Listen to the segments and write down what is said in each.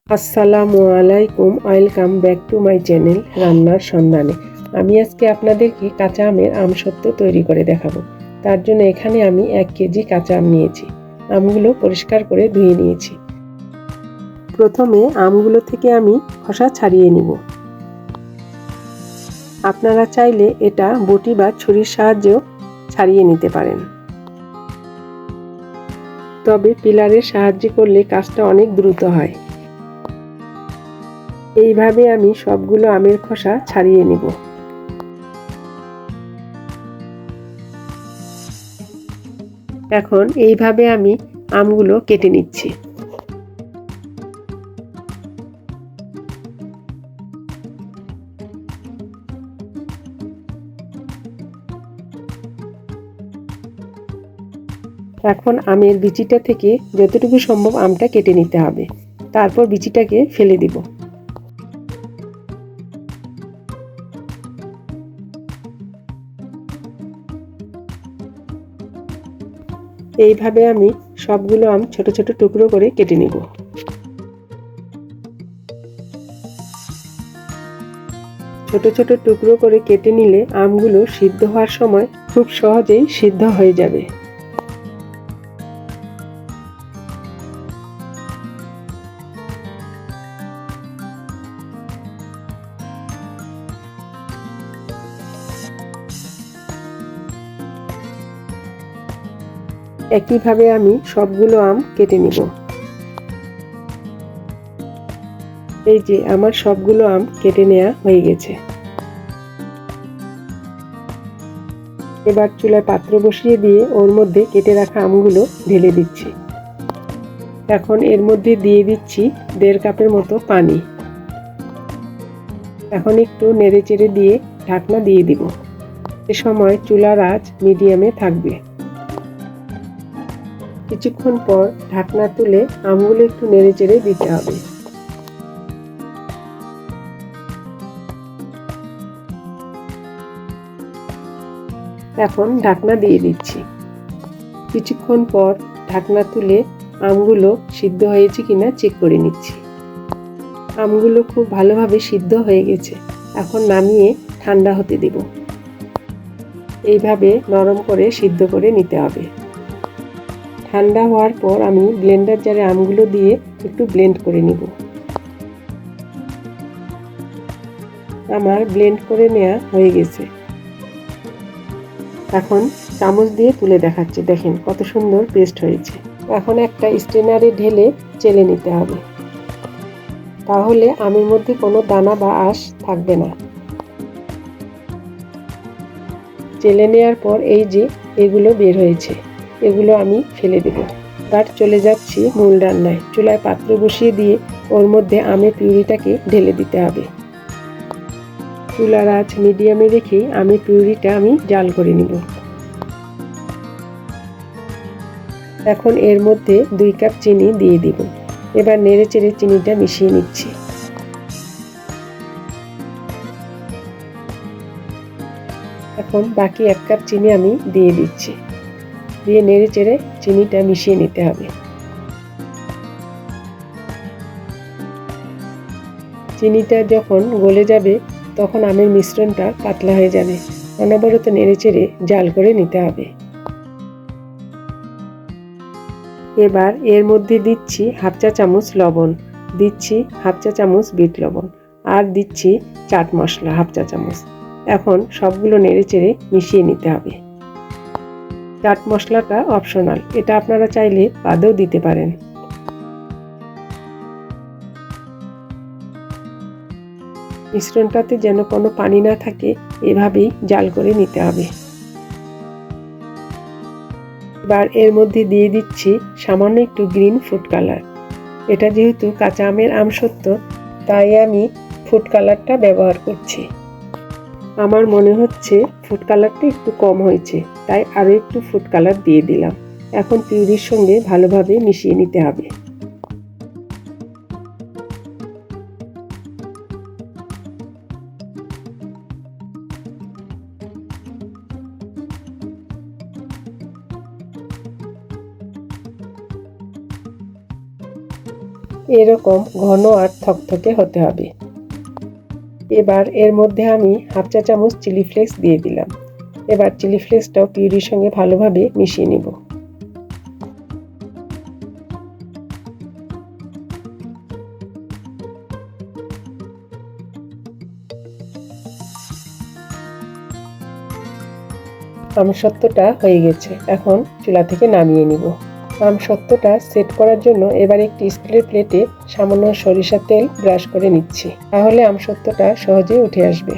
আসসালামু আলাইকুম, welcome back to my channel রান্নার সন্ধানে। আমি আজকে আপনাদেরকে কাঁচা আমের আমসত্ত্ব তৈরি করে দেখাবো। তার জন্য এখানে আমি 1 কেজি কাঁচা আম নিয়েছি। আমগুলো পরিষ্কার করে ধুয়ে নিয়েছি। প্রথমে আমগুলো থেকে আমি খোসা ছাড়িয়ে নিব। আপনারা চাইলে এটা বটি বা ছুরির সাহায্যেও ছাড়িয়ে নিতে পারেন, তবে পিলারের সাহায্যে করলে কাজটা অনেক দ্রুত হয়। এইভাবে আমি সবগুলো আমের খোসা ছাড়িয়ে নিব। এখন এইভাবে আমি আমগুলো কেটে নিচ্ছি। এখন আমের বিচিটা থেকে যতটুকু সম্ভব আমটা কেটে নিতে হবে, তারপর বিচিটাকে ফেলে দিব। এইভাবে আমি সবগুলো আম ছোট ছোট টুকরো করে কেটে নিব। ছোট ছোট টুকরো করে কেটে নিলে আমগুলো সিদ্ধ হওয়ার সময় খুব সহজেই সিদ্ধ হয়ে যাবে। একইভাবে আমি সবগুলো আম কেটে নিব। এই যে আমার সবগুলো আম কেটে নেওয়া হয়ে গেছে। এবার চুলায় পাত্র বসিয়ে দিয়ে ওর মধ্যে কেটে রাখা আমগুলো ঢেলে দিচ্ছি। এখন এর মধ্যে দিয়ে দিচ্ছি 1.5 কাপের মতো পানি। এখন একটু নেড়েচেড়ে দিয়ে ঢাকনা দিয়ে দিব। এ সময় চুলার আঁচ মিডিয়ামে থাকবে। কিছুক্ষণ পর ঢাকনা তুলে আমগুলো একটু নেড়েচেড়ে দিতে হবে। এখন ঢাকনা দিয়ে দিচ্ছি। কিছুক্ষণ পর ঢাকনা তুলে আমগুলো সিদ্ধ হয়েছে কিনা চেক করে নিচ্ছি। আমগুলো খুব ভালোভাবে সিদ্ধ হয়ে গেছে। এখন নামিয়ে ঠান্ডা হতে দেব। এইভাবে নরম করে সিদ্ধ করে নিতে হবে। ঠান্ডা হওয়ার পর আমি ব্লেন্ডার জারে আমগুলো দিয়ে একটু ব্লেন্ড করে নিব। আমার ব্লেন্ড করে নেওয়া হয়ে গেছে। এখন চামচ দিয়ে তুলে দেখাচ্ছি, দেখেন কত সুন্দর পেস্ট হয়েছে। এখন একটা স্ট্রেনারে ঢেলে চেলে নিতে হবে, তাহলে আমের মধ্যে কোনো দানা বা আঁশ থাকবে না। চেলে নেওয়ার পর এই যে এগুলো বের হয়েছে, এগুলো আমি ফেলে দেব। এবার চলে যাচ্ছি মূল রান্নায়। চুলায় পাত্র বসিয়ে দিয়ে ওর মধ্যে আমের পিউরিটাকে ঢেলে দিতে হবে। চুলার আঁচ মিডিয়ামে রেখে আমের পিউরিটা আমি জাল করে নিব। এখন এর মধ্যে 2 কাপ চিনি দিয়ে দিব। এবার নেড়েচেড়ে চিনিটা মিশিয়ে নিচ্ছি। এখন বাকি 1 কাপ চিনি আমি দিয়ে দিচ্ছি। দিয়ে নেড়েচেড়ে চিনিটা মিশিয়ে নিতে হবে। চিনিটা যখন গলে যাবে তখন আমের মিশ্রণটা পাতলা হয়ে যাবে। অনবরত নেড়েচেড়ে জাল করে নিতে হবে। এবার এর মধ্যে দিচ্ছি 1/2 চা চামচ লবণ, দিচ্ছি 1/2 চা চামচ বিট লবণ, আর দিচ্ছি চাট মশলা 1/2 চা চামচ। এখন সবগুলো নেড়েচেড়ে মিশিয়ে নিতে হবে। চাট মশলাটা অপশনাল, এটা আপনারা চাইলে বাদেও দিতে পারেন। মিশ্রণটাতে যেন কোনো পানি না থাকে, এভাবেই জাল করে নিতে হবে। এবার এর মধ্যে দিয়ে দিচ্ছি সামান্য একটু গ্রিন ফুড কালার। এটা যেহেতু কাঁচা আমের আমসত্ত্ব, তাই আমি ফুড কালারটা ব্যবহার করছি। আমার মনে হচ্ছে ফুড কালারটা একটু কম হয়েছে, তাই আরও একটু ফুড কালার দিয়ে দিলাম। এখন পিউরির সঙ্গে ভালোভাবে মিশিয়ে নিতে হবে। এরকম ঘন আর থকথকে হতে হবে। এবার এর মধ্যে আমি হাফ চা চামচ চিলি ফ্লেক্স দিয়ে দিলাম। এবার চিলি ফ্লেক্সটাও পিউরির সঙ্গে ভালোভাবে মিশিয়ে নিব। আমসত্ত্বটা হয়ে গেছে, এখন চুলা থেকে নামিয়ে নিব। আমসত্ত্বটা সেট করার জন্য এবার একটি স্টিলের প্লেটে সামান্য সরিষার তেল ব্রাশ করে নিচ্ছি, তাহলে আমসত্ত্বটা সহজেই উঠে আসবে।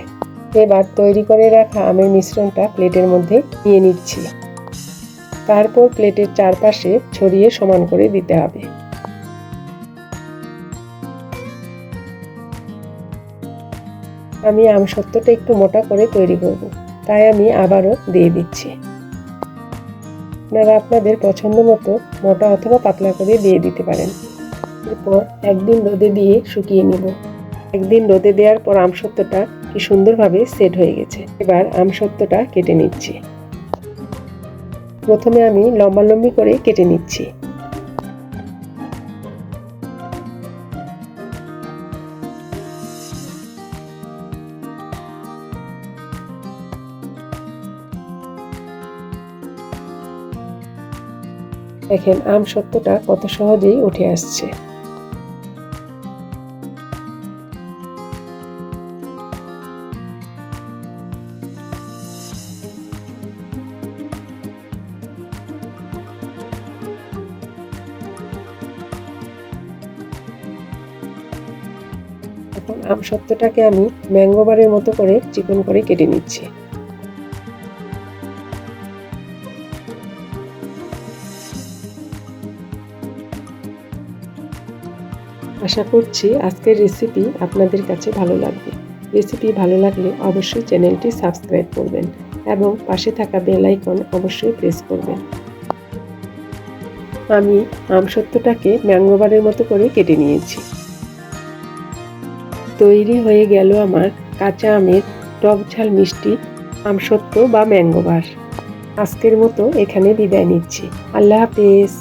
এবার তৈরি করে রাখা আমের মিশ্রণটা প্লেটের মধ্যে নিয়ে নিচ্ছি। তারপর প্লেটের চারপাশে ছড়িয়ে সমান করে দিতে হবে। আমি আমসত্ত্বটা একটু মোটা করে তৈরি করব, তাই আমি আবারও দিয়ে দিচ্ছি। আপনারা আপনাদের পছন্দ মতো মোটা অথবা পাতলা করে দিয়ে দিতে পারেন। এরপর একদিন রোদে দিয়ে শুকিয়ে নিব। একদিন রোদে দেওয়ার পর আমসত্ত্বটা কি সুন্দরভাবে সেট হয়ে গেছে। এবার আমসত্ত্বটা কেটে নিচ্ছি। প্রথমে আমি লম্বালম্বি করে কেটে নিচ্ছি। দেখেন আমসত্ত্বটা কত সহজেই উঠে আসছে। এখন আমসত্ত্বটাকে আমি ম্যাঙ্গো বারের মতো করে চিকন করে কেটে নিচ্ছি। আশা করছি আজকের রেসিপি আপনাদের কাছে ভালো লাগবে। রেসিপি ভালো লাগলে অবশ্যই চ্যানেলটি সাবস্ক্রাইব করবেন এবং পাশে থাকা বেল আইকন অবশ্যই প্রেস করবেন। আমি আমসত্ত্বটাকে ম্যাঙ্গো বারের মতো করে কেটে নিয়েছি। তৈরি হয়ে গেল আমার কাঁচা আমের টক ঝাল মিষ্টি আমসত্ত্ব বা ম্যাঙ্গো বার। আজকের মতো এখানে বিদায় নিচ্ছি। আল্লাহ হাফেজ।